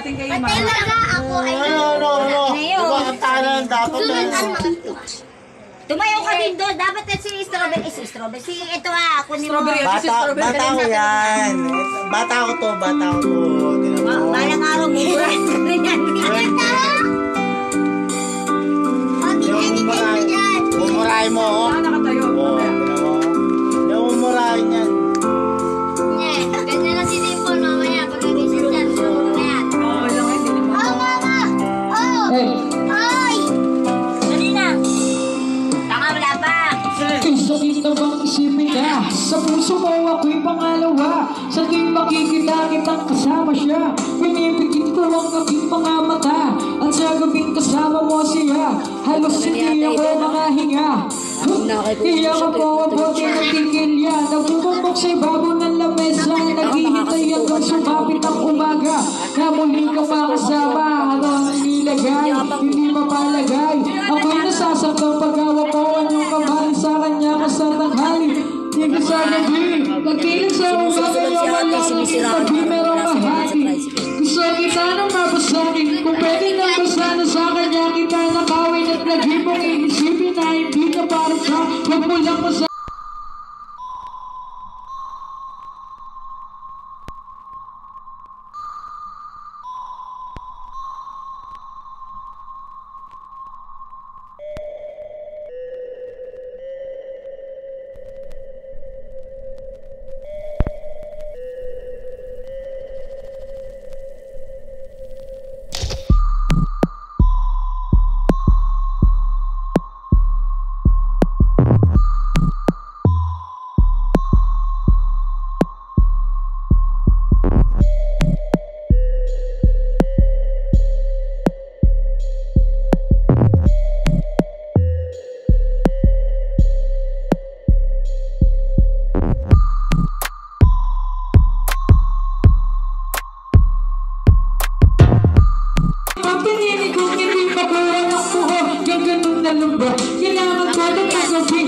natin kayo mga. Ako ay... Ano? Kumakatanan dapat. Tumayo ka din doon. Dapat na si Strawberry. Si Strawberry. Si ito ako ni mo. Bata ko yan. Bata ko to. Balang araw mo. Mumurahin mo ako. Saan nakatayo? Mumurahin yan. Ganyan na si Dimple mamaya. Pagkagising dyan. Ayan. Oo lang, hindi naman. Oh, mama! Oh! Ay! Dali na! Tanga, wala pa! Sakit na bang isipin na sa puso mo ako'y pangalawa. Sa tuwing makikita kitang kasama siya, pinipikit ko ang aking mga mata. At sa gabing kasama mo siya, halos hindi ako makahinga. Iyak ako ang bote ng tigilya, nagbubumbok sa ibabaw ng lamesa. Naghihintay hanggang sumapit ang umaga, na muli kang makasama. Ano ang nilagay, hindi mapalagay. Ako'y nasasaktan pag-awa ko anyong kamali sa kanya sa tanghali. Hindi sa gabi, nagkilig sa umaga niya walang tabi merong mahati. Gusto kita nang mabasagin, kung pwede nang basa na sa kanya kita nakawin. At lagi mong iisipin na hindi ka para sa huwag mo lang masa. Kailangan ko na pagsabi.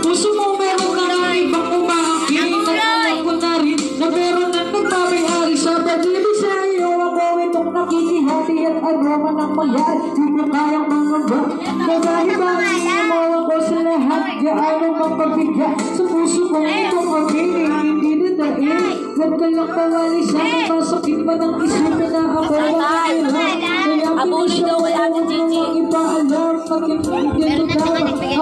Puso mo meron ka na ibang umahangkin. Alam ko na rin na meron na nagmamayari sa pag-ibig sa iyo. Ako itong nakikihati at agrama ng mayari. Di mo kayang mangamba. Nagahibangin mo ako sa lahat. Gaano mang pagbigya sa puso ko itong pag-ibig. Hindi na dahil huwag ka lang tawali sa masakit pa ng isipin na ako ang kailan. Abuli daw kay Ate Gigi. Ipaalam pag-ibigyan ko daw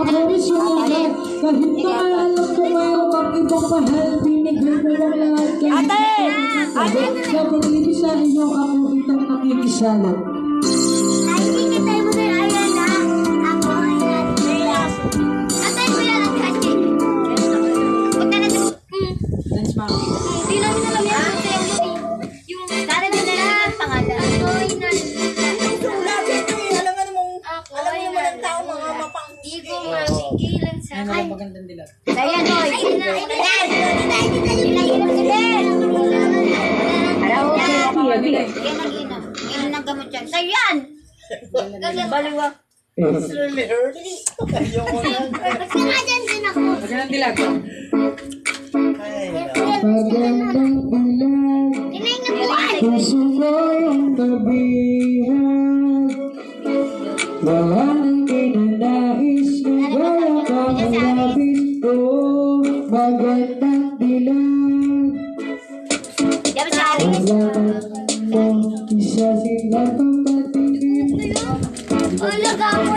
ako isulat. Kahit na alam ko mayroon kang ibang mahal, binigay ko lang lahat kahit ate! Sa pag-ibig sa iyo ako itong nakikisalat. Ay, kikitay mo na ayan na. Ako ayan. Atay mo yan ang kasi. Huwag ka na ito. Dance pa. Hindi namin alam yan. Yung sana din na lang ang pangalan. Ako ayan. Ano ang magandang dilag? Ayan, oy. Yan ang gamot yan. Sa'yo yan! Baliwa. Magsamadyan din ako. Magandang dilag. Magandang dilag, Tinay na buwan. puso ko yung tabihan. Wala nang kinanais na wala kang malapis. Oh, magandang dilag. Diyan sa akin. Wala